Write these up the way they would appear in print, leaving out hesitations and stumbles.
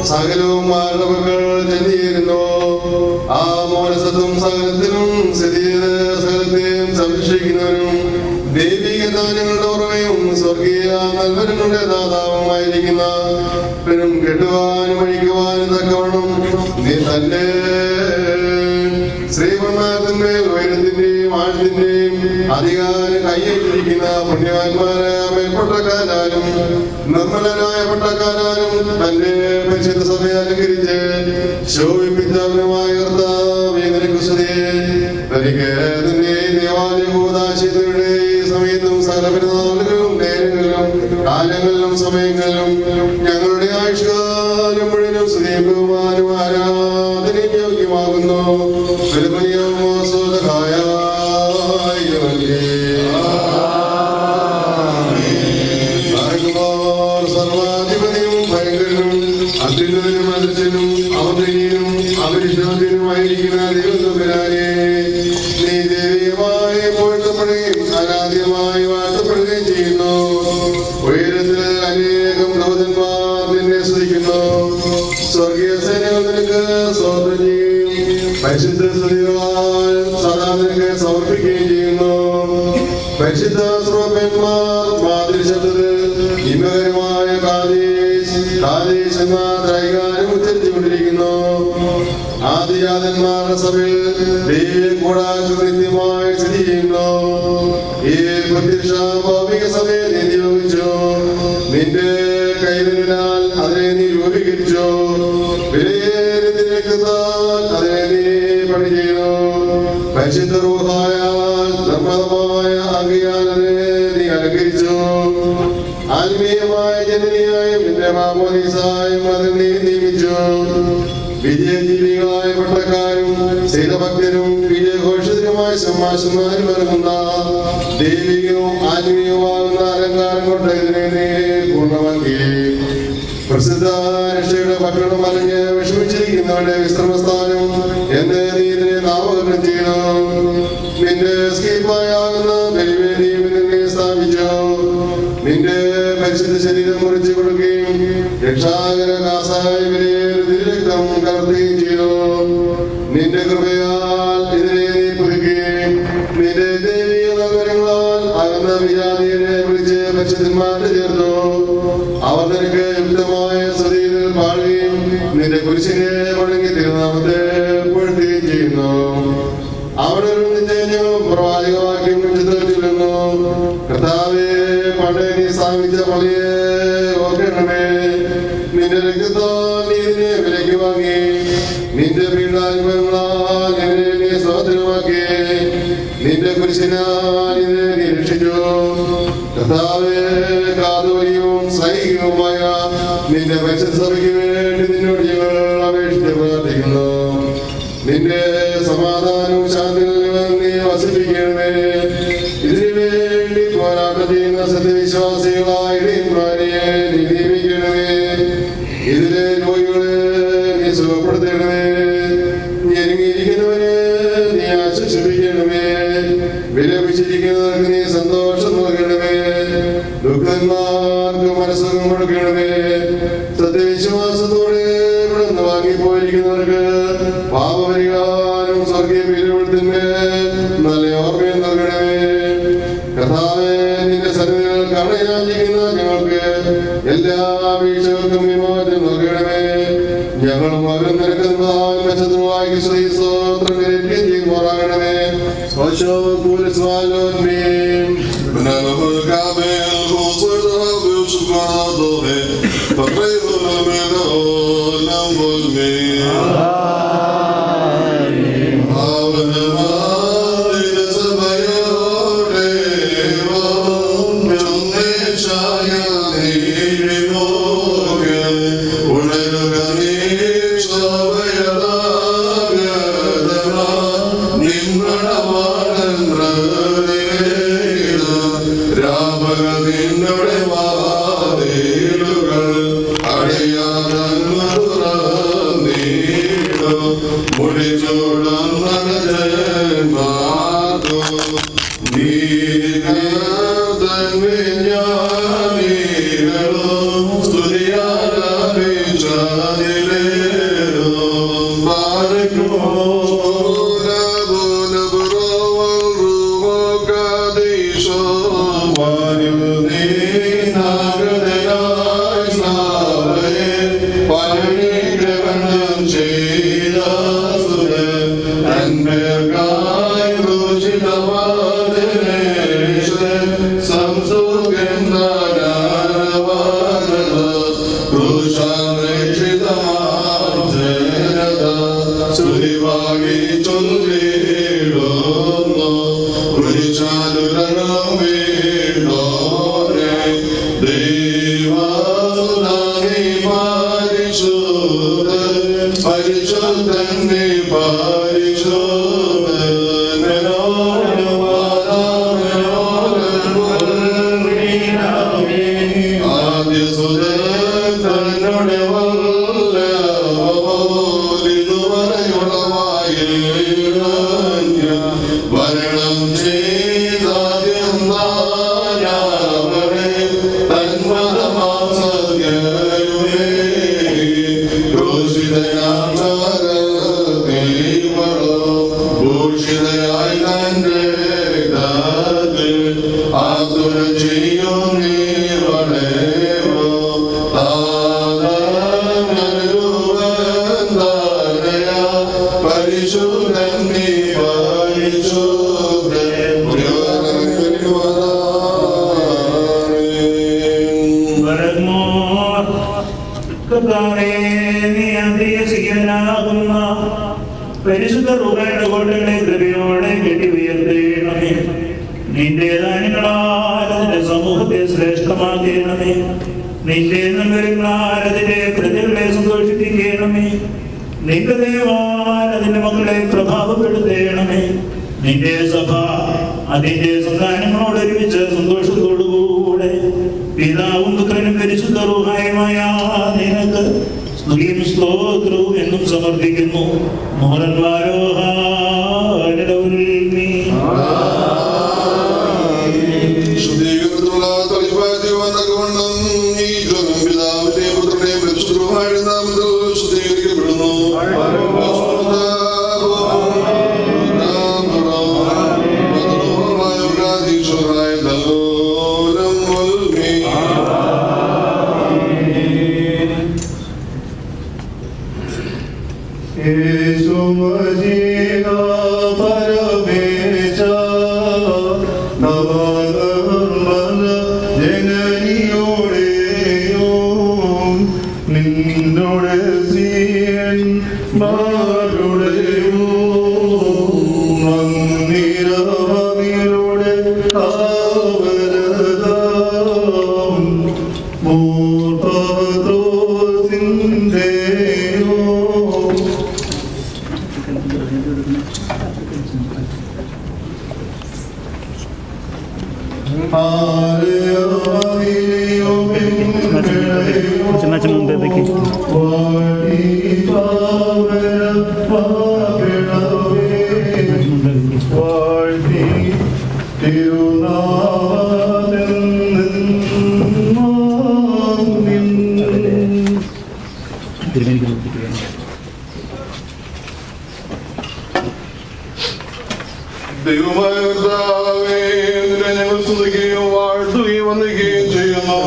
സകലവും മാരണമക്കൾ ചെന്നിരുന്നു. ആ മോനസത്വം സകലത്തിനും സകലത്തെയും സംരക്ഷിക്കുന്നവനും ദൈവിക ദാനങ്ങളുടെ ഉറവയും സ്വർഗീയ നൽവരങ്ങളുടെ ദാതാവുമായിരിക്കുന്ന പെരും കെട്ടുവാനും അഴിക്കുവാനും തക്കവണ്ണം നീ തന്നെ ശ്രീമന്മാർത്തിന്മേൽ ഉയരത്തിന്റെയും ആഴത്തിന്റെയും അധികാരം കൈയേറ്റിരിക്കുന്ന പുണ്യവാന്മാരായ മേൽപ്പട്ടക്കാരാലും നിർമ്മലനായ പട്ടക്കാരാലും തന്റെ പരിശുദ്ധ സഭയെ അനുകരിച്ച് ശോഭിപ്പിച്ചവനുമായ കർത്താവേ നിനക്ക് സ്തുതിയെ. തനിക്ക് തന്റെ ദേവാലയ കൂദാശയുടെ സമയത്തും സകല പെരുന്നാളുകളിലും നേരങ്ങളിലും കാലങ്ങളിലും സമയങ്ങളിലും ഞങ്ങളുടെ ആയുഷ്കാലം മുഴുവനും സ്തുതിയും ബഹുമാനവും ആരാധനയും യോഗ്യമാകുന്നു. സർവാധിപതിയും ഭയങ്കരനും അത്യുന്നതനും അദൃശ്യനും അവതരീനും അപരിശോധനുമായിരിക്കുന്ന ദൈവത്തമ്പുരാനെ, നീ ദൈവീയമായി പോഴ്ത്തപ്പെടുകയും അനാദ്യമായി വാഴ്ത്തപ്പെടുകയും ചെയ്യുന്നു. ഉയരത്തിൽ അനേകം ദൂതന്മാർ നിന്നെ സ്തുതിക്കുന്നു. സ്വർഗീയ സേനകൾ നിനക്ക് സ്തോത്രം ചെയ്യും. പരിശുദ്ധ സ്തുതികളാൽ സദാ നിനക്ക് സമർപ്പിക്കുകയും ചെയ്യുന്നു. പരിശുദ്ധ ശ്രോതന്മാർ മാതൃ ശബ്ദത്തിൽ ഹിമകരമായ കാദേശ് എന്ന ത്രൈകാരം ഉച്ചരിച്ചുകൊണ്ടിരിക്കുന്നു. ആദിജാതന്മാരുടെ സഭയിൽ കൂടാതെ നിത്യമായി സ്ഥിതി ചെയ്യുന്നു. ഈ ഭൗമിക സഭയെ നീ നിയോഗിച്ചു. നിന്റെ കൈവിനാൽ അതിനെ നീ രൂപീകരിച്ചു. അതിനെ നീ പണി ചെയ്തു. പരിശുദ്ധ റൂഹായാൽ നിർമ്മതമായ ആകിയാൽ അതിനെ നീ അലങ്കരിച്ചു. ആത്മീയമായ ജനനിയായും നിന്റെ മാമോദീസായും അതിൽ നീ നിയമിച്ചു. വിജയജീവികളായ പട്ടക്കാരും സൈതഭക്തരും വിജയഘോഷത്തിനുമായ സമ്മാശന്മാരും ഇറങ്ങുന്ന ദൈവികവും ആത്മീയവുമാകുന്ന അലങ്കാരം കൊണ്ട് ഇതിനെ നീ പൂർണ്ണമാക്കി. പ്രസിദ്ധ രക്ഷയുടെ ഭക്ഷണം അലഞ്ഞ് വിഷമിച്ചിരിക്കുന്നവരുടെ വിശ്രമസ്ഥാനം എന്ന് നീ ഇതിനെ നാമകരണം ചെയ്തു. നിന്റെ സ്കീപ്പായാകുന്ന ബലിവേദിയും നിന്നെ സ്ഥാപിച്ചു. നിന്റെ പരിശുദ്ധ ശരീരം മുറിച്ചു കൊടുക്കുകയും രക്ഷാകര കാസായ രക്തം കലർത്തുകയും ചെയ്തു. നിന്റെ കൃപയാൽ ഇതിനെ നീ പുതുക്കുകയും നിന്റെ ദൈവിക നൽവരങ്ങളാൽ അകന്ന വിജാതിയെ വിളിച്ച് പരിശുദ്ധന്മാരെ ചേർത്തു. അവർ നിനക്ക് യുക്തമായ സ്തുതിയിൽ പാടുകയും നിന്റെ കുരിശിനെ വണങ്ങി തിരുനാമത്തെ പുകഴ്ത്തുകയും ചെയ്യുന്നു. അവിടെ പ്രവാചകവാക്യം ചൊല്ലുന്നു. കർത്താവേ, പണ്ട് നീ സ്ഥാപിച്ച പള്ളിയെ ഓർക്കണമേ. നിന്റെ രക്തത്താൽ നീ ഇതിനെ വിലയ്ക്ക് വാങ്ങി. നിന്റെ പീഡാനുഭവങ്ങളാൽ ഇതിനെ നീ സ്വാതന്ത്ര്യമാക്കി. നിന്റെ കുരിശിനാൽ ഇതിനെ നീ രക്ഷിച്ചു. കർത്താവേ, കാതോലികവും സൈനികവുമായ നിന്റെ പരിശുദ്ധ സഭയ്ക്ക് വേണ്ടി നിന്നോട് ഞങ്ങൾ അപേക്ഷിച്ച് പ്രാർത്ഥിക്കുന്നു. നിന്റെ സമാധാനവും ശാന്തിയും നീ വസിപ്പിക്കണമേ. ഇതിനു വേണ്ടി പോരാട്ടം ചെയ്യുന്ന സത്യവിശ്വാസികളായ ഇടയന്മാരെ നീ നിയമിക്കണമേ. ഇതിലെ രോഗികളെ നീ സുഖപ്പെടുത്തണമേ. ഞെരുങ്ങിയിരിക്കുന്നവരെ നീ ആശ്വസിപ്പിക്കണമേ. വിലപിച്ചിരിക്കുന്നവർക്ക് നീ സന്തോഷം നൽകണമേ. ദുഃഖന്മാർക്ക് മനസ്സുഖം കൊടുക്കണമേ. സത്യവിശ്വാസത്തോടെ ഇവിടുന്ന് വാങ്ങിപ്പോയിരിക്കുന്നവർക്ക് പാപപരിഹാരം സ്വർഗീയ പീഠത്തിന്മേൽ നല്ല ഓർമ്മയും നൽകണമേ. കർത്താവേ, നിന്റെ സന്നിധിയിൽ കരുണയാചിക്കുന്ന ഞങ്ങൾക്ക് എല്ലാ വീഴ്ചകൾക്കും വിമോചനം നൽകണമേ. ഞങ്ങളും അവരും നിരക്കുന്നതായ സ്തോത്രം ചെയ്യുമാറാകണമേ. നീ പരിശുദ്ധ റൂഹായുടെ കോട്ടകളെ കൃപയോടെ കെട്ടി ഉയർത്തേണമേ. നിന്റെ ദാനങ്ങളാൽ അതിന്റെ സമൂഹത്തെ ശ്രേഷ്ഠമാക്കണമേ. നിന്റെ നന്മകളാൽ അതിന്റെ പ്രജകളെ സന്തോഷിപ്പിക്കണമേ. നിന്റെ ദൈവമാൽ അതിന്റെ മക്കളെ പ്രഭാവപ്പെടുത്തേണമേ. നിന്റെ സഭ അതിന്റെ സന്താനങ്ങളോട് ഒരുമിച്ച് സന്തോഷത്തോടുകൂടെ പിതാവും പുത്രനും പരിശുദ്ധ റൂഹായുമായ നിനക്ക് സ്തുതിയും സ്തോത്രവും എന്നും സമർപ്പിക്കുന്നു. ദൈവമായ ഞങ്ങൾ സ്തുതിക്കുകയും വാഴ്ത്തുകയും വന്ദിക്കുകയും ചെയ്യുന്നു.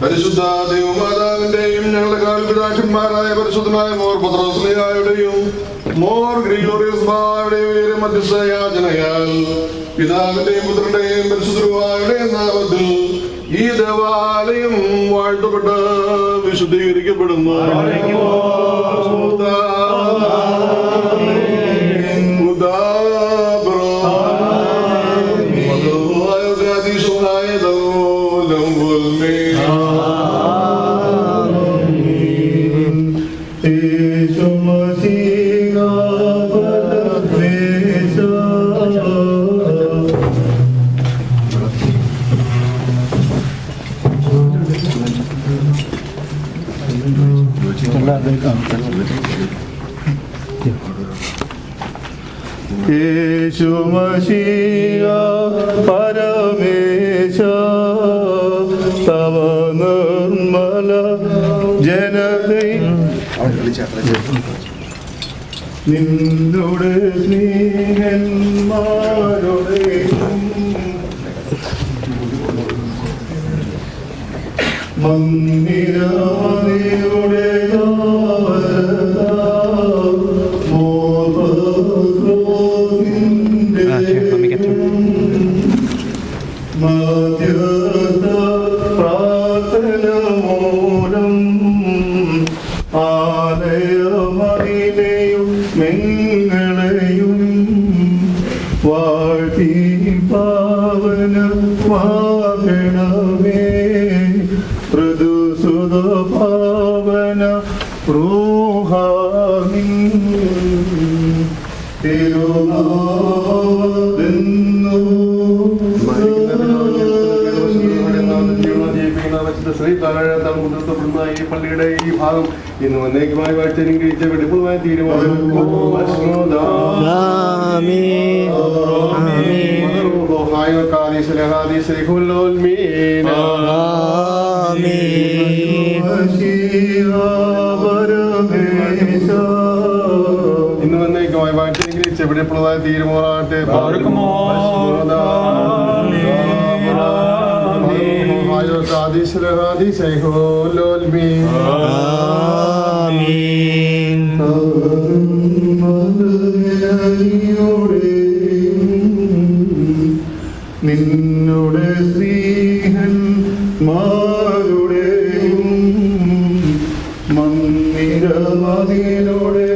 പരിശുദ്ധ ദൈവമാതാവിന്റെയും ഞങ്ങളുടെ കാൽപിതാക്കന്മാരായ പരിശുദ്ധനായ മോർ പത്രോസ്ലിഹായുടെയും മോർ ഗ്രിഗോറിയോസ്മാരുടെയും മധ്യസ്ഥ യാചനയാൽ പിതാവിന്റെയും പുത്രന്റെയും പരിശുദ്ധരുമായുടെയും നാമത്തിൽ ഈ ദേവാലയം വാഴ്ത്തപ്പെട്ട് വിശുദ്ധീകരിക്കപ്പെടുന്നു. യേശു മശീഹ പരമേശ തവ നിർമ്മല ജനതൈ നിന്നുടെ സ്നേഹന്മാരുടെ മന്ദിരയുടെ പ്രാർത്ഥന മൂലം ആലയമറിനെയും മെങ്ങളെയും വാഴ്ത്തി പാവനമാകണമേ. ഋതുസുത പാവന റൂഹാമിൻ തിരുനാമമെന്നു ശ്രീ മുതിർത്തപ്പെടുന്ന ഈ പള്ളിയുടെ ഈ ഭാഗം ഇന്ന് എന്നേക്കുമായി വാഴ്ചനുഗ്രഹിച്ച വെടിപ്പുമായി തീരുമാനം ഇന്ന് എന്നേക്കുമായി വാഴ്ചനുഗ്രഹിച്ച വെടിപ്പുള്ളതായി തീരുമാനത്തെ നിന്നുടെ സ്ത്രീഹന്മാരുടെയും മന്ദിരമതിലൂടെ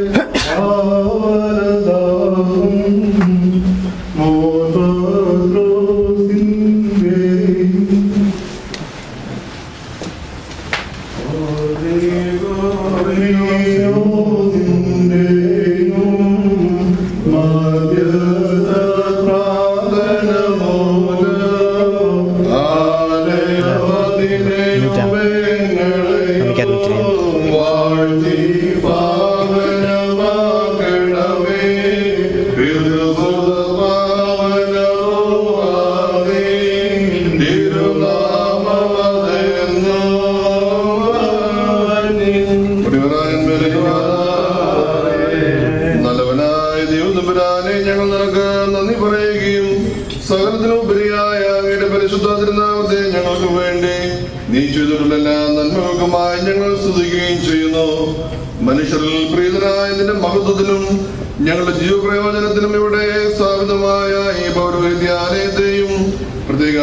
മനുഷ്യരിൽ പ്രീതനായ നിന്റെ മഹത്വത്തിനും ഞങ്ങളുടെ ജീവപ്രയോജനത്തിനും ഇവിടെ സ്ഥാപിതമായ ഈ പൗരവിദ്യാലയത്തെയും പ്രത്യേക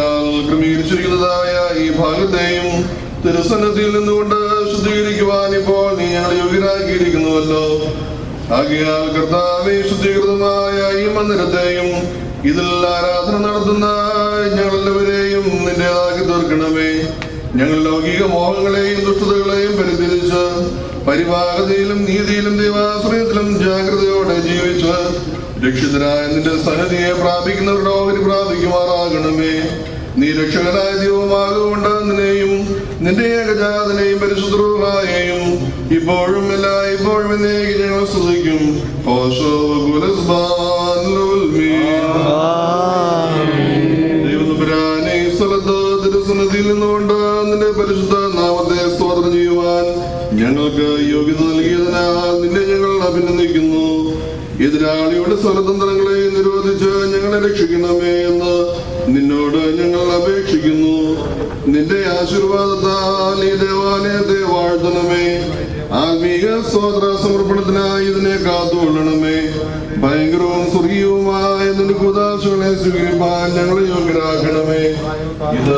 ക്രമീകരിച്ചിരിക്കുന്നതായ ഈ ഭാഗത്തെയും തിരുസന്നതിയിൽ നിന്നുകൊണ്ട് ശുദ്ധീകരിക്കുവാൻ ഇപ്പോൾ നീ ഞങ്ങളെ യോഗ്യരാക്കിയിരിക്കുന്നുവല്ലോ. ആകയാൽ കർത്താവേ, ശുദ്ധീകൃതമായ ഈ മന്ദിരത്തെയും ഇതിൽ ആരാധന നടത്തുന്ന ഞങ്ങളെല്ലാവരെയും നിന്റേതാക്കി തീർക്കണമേ. ഞങ്ങൾ ലൗകിക മോഹങ്ങളെയും ദുഷ്ടതകളെയും പരിധിരിച്ച് പരിപാകതയിലും നീതിയിലും ദൈവാശ്രയത്തിലും ജാഗ്രതയോടെ ജീവിച്ച് രക്ഷിതനായ നിന്റെ സന്നിധിയെ പ്രാപിക്കുന്നവരുടെ ഓഹരി പ്രാപിക്കുമാറാകണമേ. നീ രക്ഷകനായ ദൈവമാകൊണ്ട് നിന്നെയും നിന്റെ ഏകജാതനെയും പരിശുദ്ധയെയും ഇപ്പോഴും എല്ലായ്പ്പോഴും എന്നേക്ക് ഞങ്ങൾ സ്തുതിക്കും. ദൈവതമ്പുരാനെ ഈ സ്ഥലത്ത് തിരുസന്നിധിയിൽ നിന്നുകൊണ്ട് നിന്റെ പരിശുദ്ധ നാമത്തെ സ്തോത്രം ചെയ്യുവാൻ ഞങ്ങൾക്ക് യോഗ്യത നൽകിയതിനാൽ നിന്നെ ഞങ്ങൾ അഭിനന്ദിക്കുന്നു. എതിരാളിയുടെ സ്വതന്ത്രങ്ങളെ നിരോധിച്ച് ഞങ്ങളെ രക്ഷിക്കണമേ എന്ന് നിന്നോട് ഞങ്ങൾ അപേക്ഷിക്കുന്നു. നിന്റെ ആശീർവാദത്താൽ ഈ ദേവാലയത്തെ വാഴ്ത്തണമേ. ആത്മീക സ്തോത്ര സമർപ്പണത്തിനായി ഇതിനെ കാത്തുകൊള്ളണമേ. ഭയങ്കരവും സ്വർഗീയവുമായ നിന്റെ കൂദാശകളെ സ്വീകരിപ്പാൻ ഞങ്ങളെ യോഗ്യരാക്കണമേ. ഇത്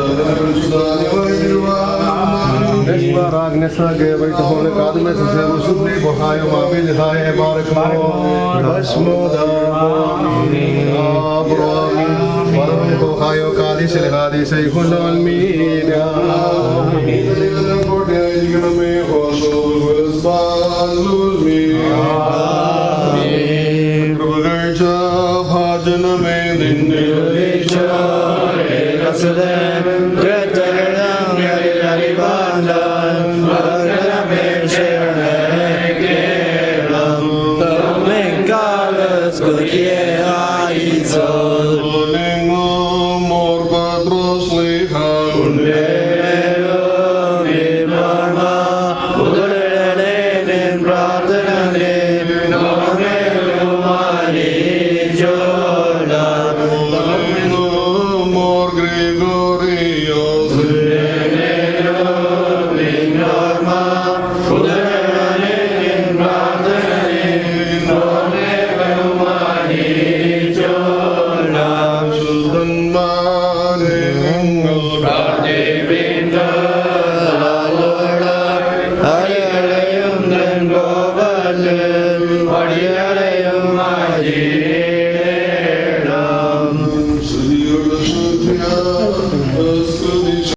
ഭാജനമേ നിന്നെ Hallelujah.